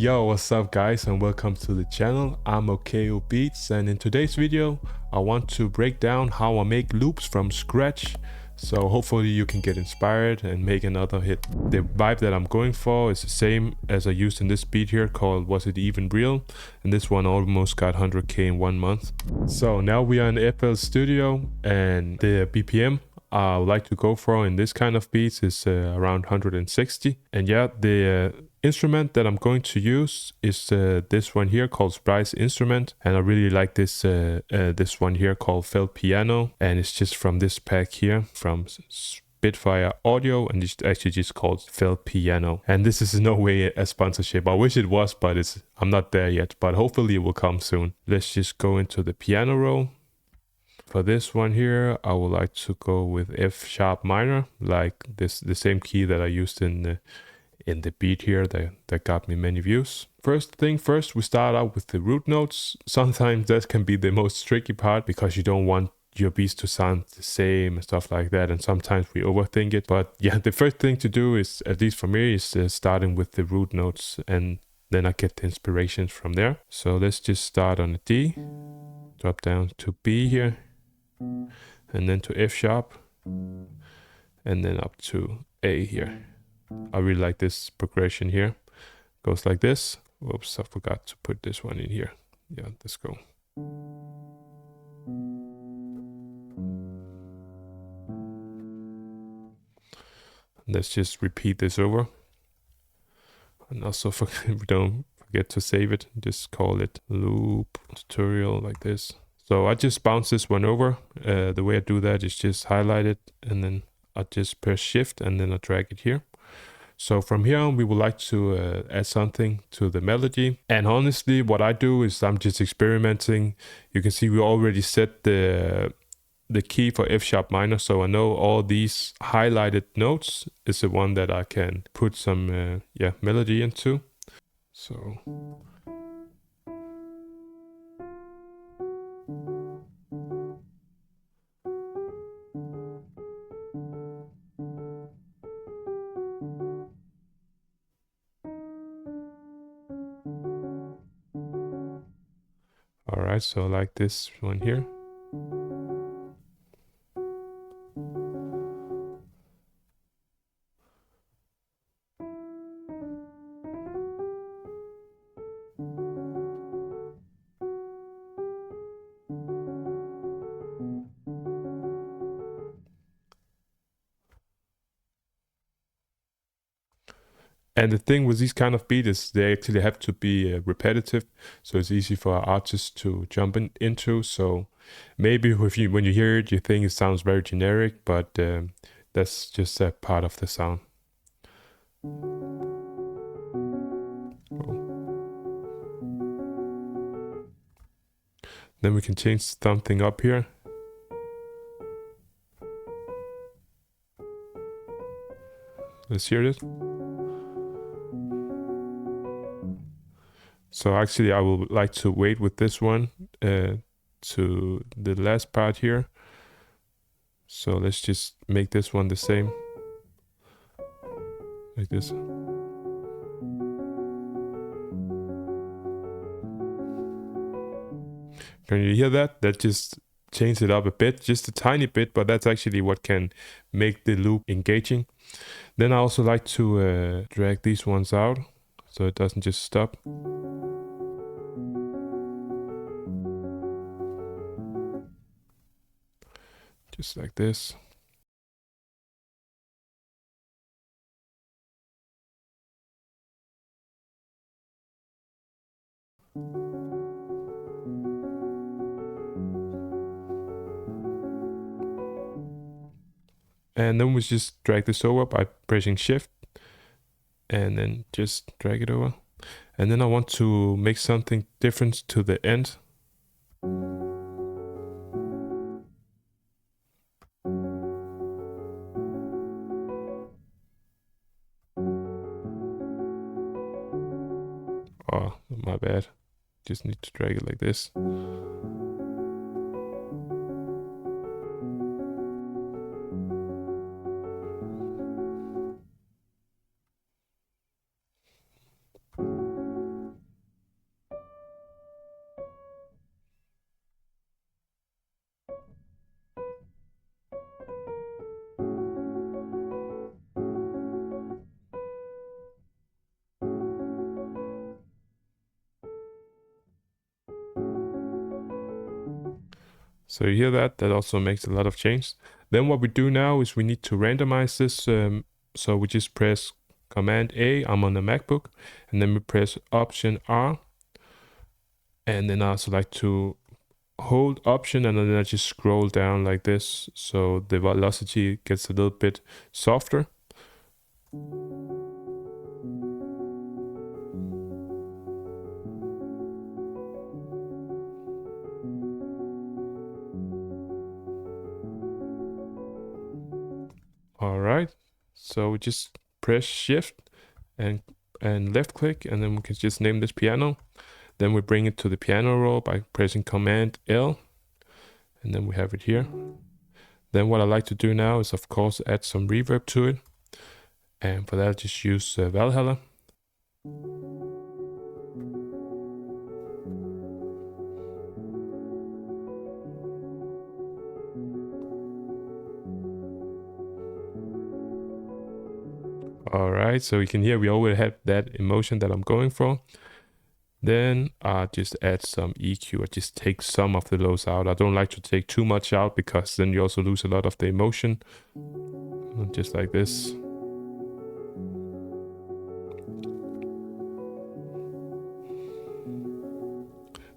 Yo, what's up guys, and welcome to the channel. I'm Okeo Beats, and in today's video I want to break down how I make loops from scratch. So hopefully you can get inspired and make another hit. The vibe that I'm going for is the same as I used in this beat here called Was It Even Real, and this one almost got 100k in 1 month. So now we are in FL Studio, and the BPM I would like to go for in this kind of beats is around 160. And yeah, the instrument that I'm going to use is this one here called Splice Instrument, and I really like this this one here called Felt Piano, and it's just from this pack here from Spitfire Audio, and it's actually just called Felt Piano. And this is in no way a sponsorship. I wish it was, but I'm not there yet, but hopefully it will come soon. Let's just go into the piano roll. For this one here, I would like to go with F sharp minor, like this, the same key that I used in the beat here that got me many views. First thing first, we start out with the root notes. Sometimes that can be the most tricky part because you don't want your beats to sound the same and stuff like that, and sometimes we overthink it. But yeah, the first thing to do is, at least for me, is starting with the root notes, and then I get the inspirations from there. So let's just start on a D, drop down to B here, and then to F sharp, and then up to A here. I really like this progression here. Goes like this. Whoops, I forgot to put this one in here. Yeah, let's go. Let's just repeat this over. And also don't forget to save it. Just call it loop tutorial like this. So I just bounce this one over. The way I do that is just highlight it, and then I just press shift, and then I drag it here. So from here on, we would like to add something to the melody. And honestly, what I do is I'm just experimenting. You can see we already set the key for F sharp minor. So I know all these highlighted notes is the one that I can put some melody into. So all right, so like this one here. And the thing with these kind of beats is they actually have to be repetitive, so it's easy for artists to jump into. So maybe when you hear it, you think it sounds very generic, but that's just a part of the sound. Then we can change something up here. Let's hear it. So actually I would like to wait with this one to the last part here. So let's just make this one the same, like this. Can you hear that? That just changed it up a bit, just a tiny bit, but that's actually what can make the loop engaging. Then I also like to drag these ones out so it doesn't just stop. Just like this. And then we just drag this over by pressing shift, and then just drag it over. And then I want to make something different to the end. Oh, my bad. Just need to drag it like this. So you hear that? That also makes a lot of change. Then what we do now is we need to randomize this. So we just press Command A. I'm on the MacBook, and then we press Option R, and then I also like to hold Option, and then I just scroll down like this, so the velocity gets a little bit softer. All right, so we just press Shift and left click, and then we can just name this piano. Then we bring it to the piano roll by pressing Command L, and then we have it here. Then what I like to do now is, of course, add some reverb to it, and for that I just use Valhalla. All right, so you can hear we already have that emotion that I'm going for. Then I just add some EQ. I just take some of the lows out. I don't like to take too much out because then you also lose a lot of the emotion. Just like this.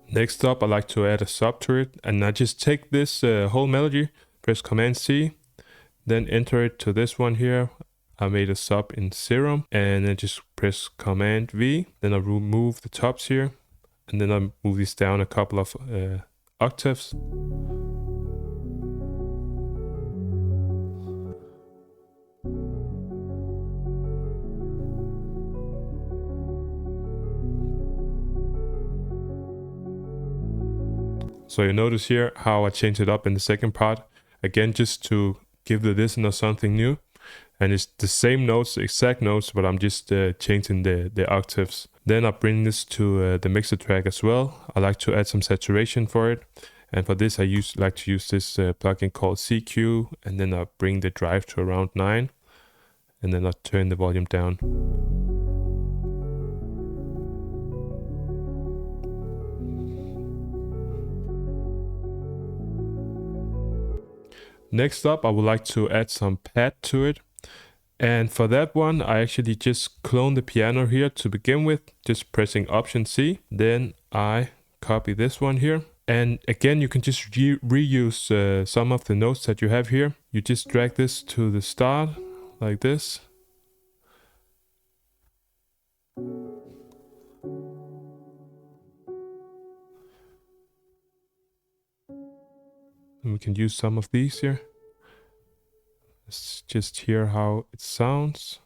Next up, I like to add a sub to it, and I just take this whole melody, press Command C, then enter it to this one here. I made a sub in Serum, and then just press Command V. Then I remove the tops here, and then I move these down a couple of octaves. So you notice here how I changed it up in the second part. Again, just to give the listener something new. And it's the same notes, exact notes, but I'm just changing the octaves. Then I bring this to the mixer track as well. I like to add some saturation for it. And for this, I like to use this plugin called CQ. And then I bring the drive to around 9. And then I turn the volume down. Next up, I would like to add some pad to it. And for that one, I actually just clone the piano here to begin with, just pressing Option C. Then I copy this one here. And again, you can just reuse some of the notes that you have here. You just drag this to the start, like this. And we can use some of these here. Let's just hear how it sounds.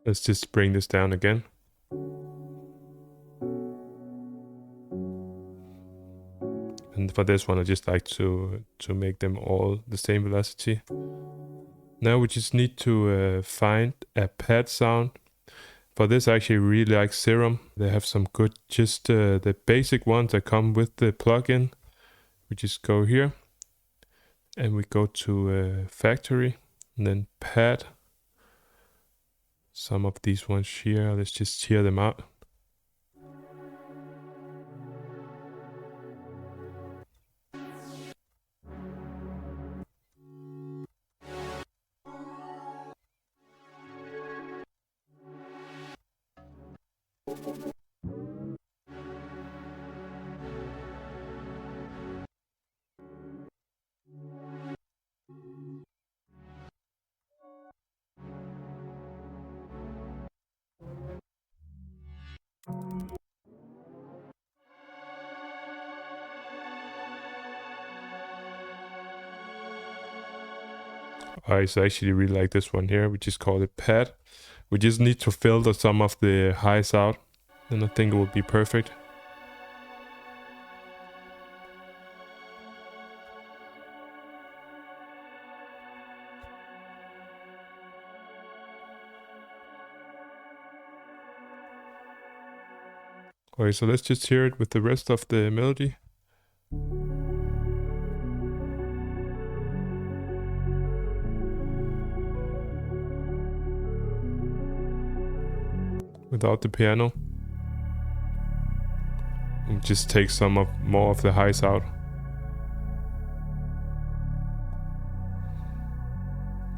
Let's just bring this down again. And for this one, I just like to make them all the same velocity. Now we just need to find a pad sound. For this, I actually really like Serum. They have some good, just the basic ones that come with the plugin. We just go here and we go to Factory and then Pad. Some of these ones here, let's just hear them out. I actually really like this one here. We just call it pad. We just need to filter some of the highs out, and I think it will be perfect. Okay, so let's just hear it with the rest of the melody. Without the piano. We'll just take some more of the highs out.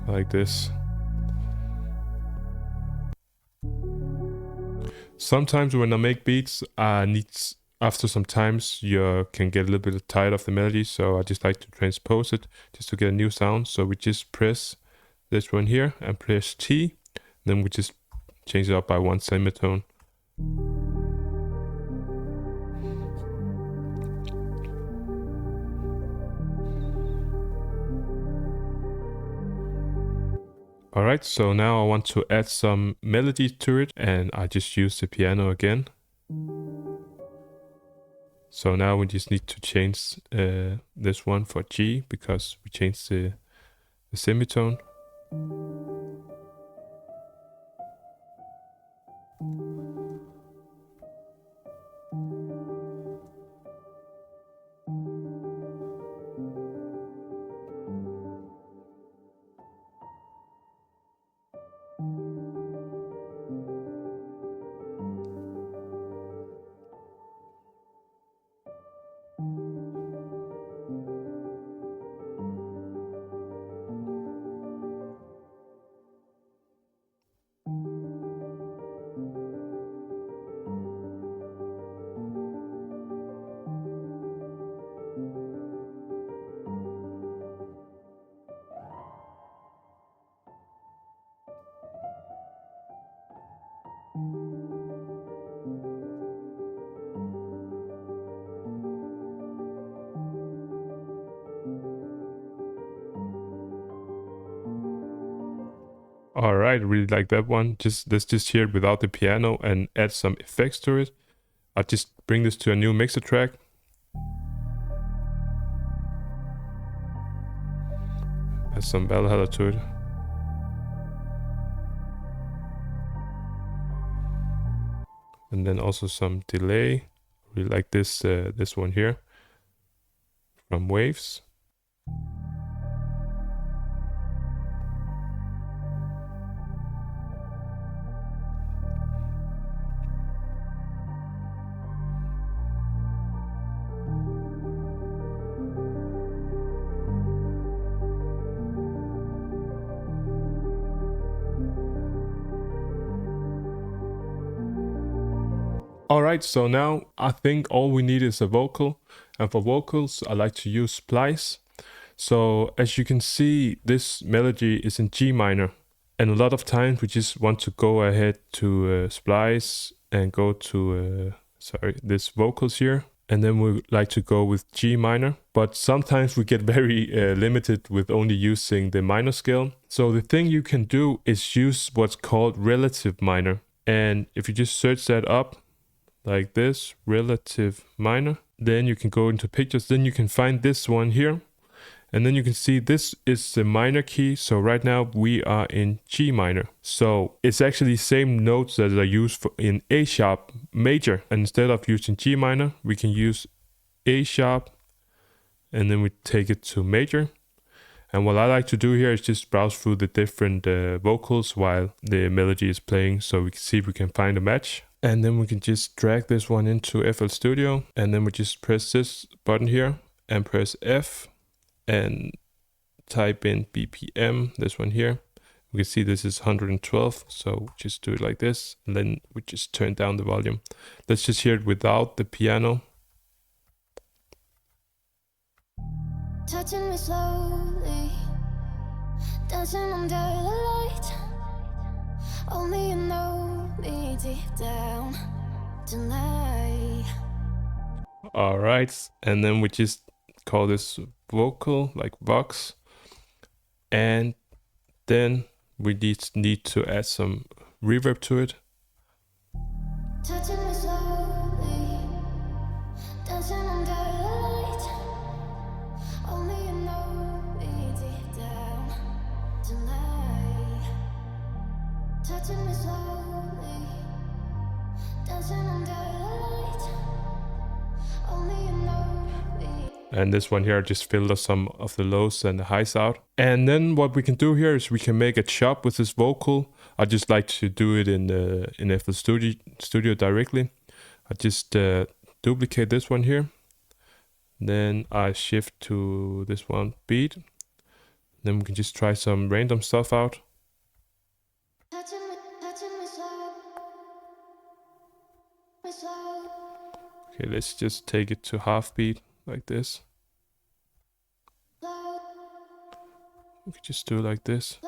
Like this. Sometimes when I make beats, after some times you can get a little bit tired of the melody, so I just like to transpose it just to get a new sound. So we just press this one here and press T, then we just change it up by one semitone. Alright, so now I want to add some melody to it, and I just use the piano again. So now we just need to change this one for G, because we changed the semitone. Alright, I really like that one. Let's just hear it without the piano and add some effects to it. I'll just bring this to a new mixer track. Add some Valhalla to it. And then also some delay. I really like this this one here from Waves. Alright, so now I think all we need is a vocal, and for vocals I like to use splice. So as you can see, this melody is in G minor, and a lot of times we just want to go ahead to splice and go to this vocals here, and then we like to go with G minor. But sometimes we get very limited with only using the minor scale. So the thing you can do is use what's called relative minor, and if you just search that up like this, relative minor, then you can go into pictures, then you can find this one here, and then you can see this is the minor key. So right now we are in G minor, so it's actually the same notes that are used in A sharp major, and instead of using G minor we can use A sharp, and then we take it to major. And what I like to do here is just browse through the different vocals while the melody is playing, so we can see if we can find a match. And then we can just drag this one into FL Studio, and then we just press this button here and press F and type in BPM, this one here. We can see this is 112, so just do it like this, and then we just turn down the volume. Let's just hear it without the piano. Touching me slowly, dancing under the light. Only you know me deep down tonight. Alright, and then we just call this vocal, like Vox. And Then we need to add some reverb to it. Touching me slowly, dancing under the light. Only you know me deep down tonight. Touching me slowly, dancing under the light. Only you know me. And this one here, I just filter some of the lows and the highs out. And then what we can do here is we can make a chop with this vocal. I just like to do it in FL Studio directly. I just duplicate this one here. Then I shift to this one beat. Then we can just try some random stuff out. Touching me slow. Okay, let's just take it to half beat like this. We could just do it like this.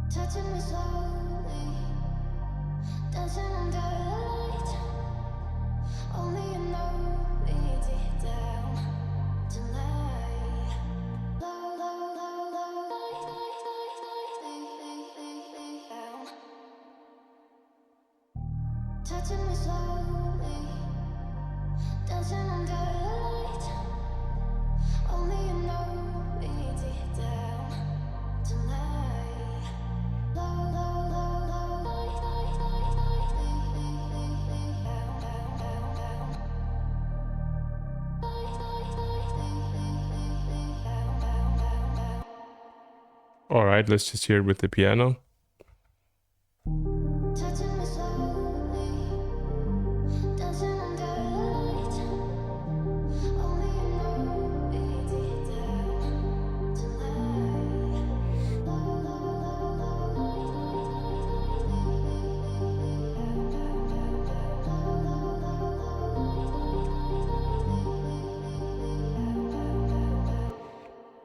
Touching me slowly, dancing under the light. Only you know me deep down tonight. Touching me slowly, dancing under the light. Only you know me deep down tonight. All right, let's just hear it with the piano. Touching me slowly, dancing under the light. Only you know me deep down tonight.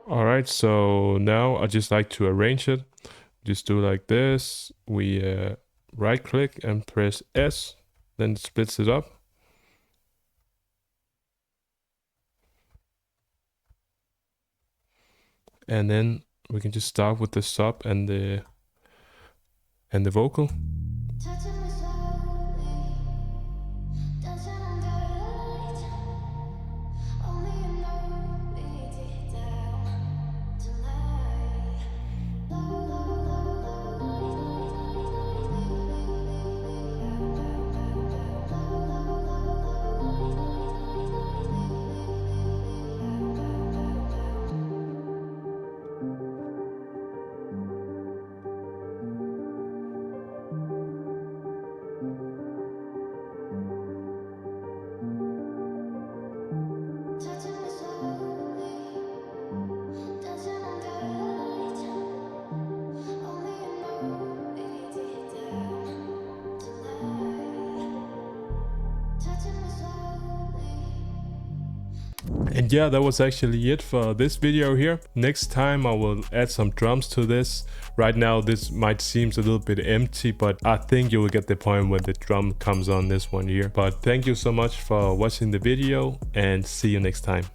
All right, so now I just like to arrange it. Just do like this. We right click and press S, then it splits it up. And then we can just start with the sub and the vocal. Touching me slowly, dancing under the light. Only you know me deep down tonight. Touching me slowly, dancing under the light. Only you know me deep down tonight. Touching me slowly. And yeah, that was actually it for this video here. Next time I will add some drums to this. Right now this might seem a little bit empty, but I think you will get the point when the drum comes on this one here. But thank you so much for watching the video and see you next time.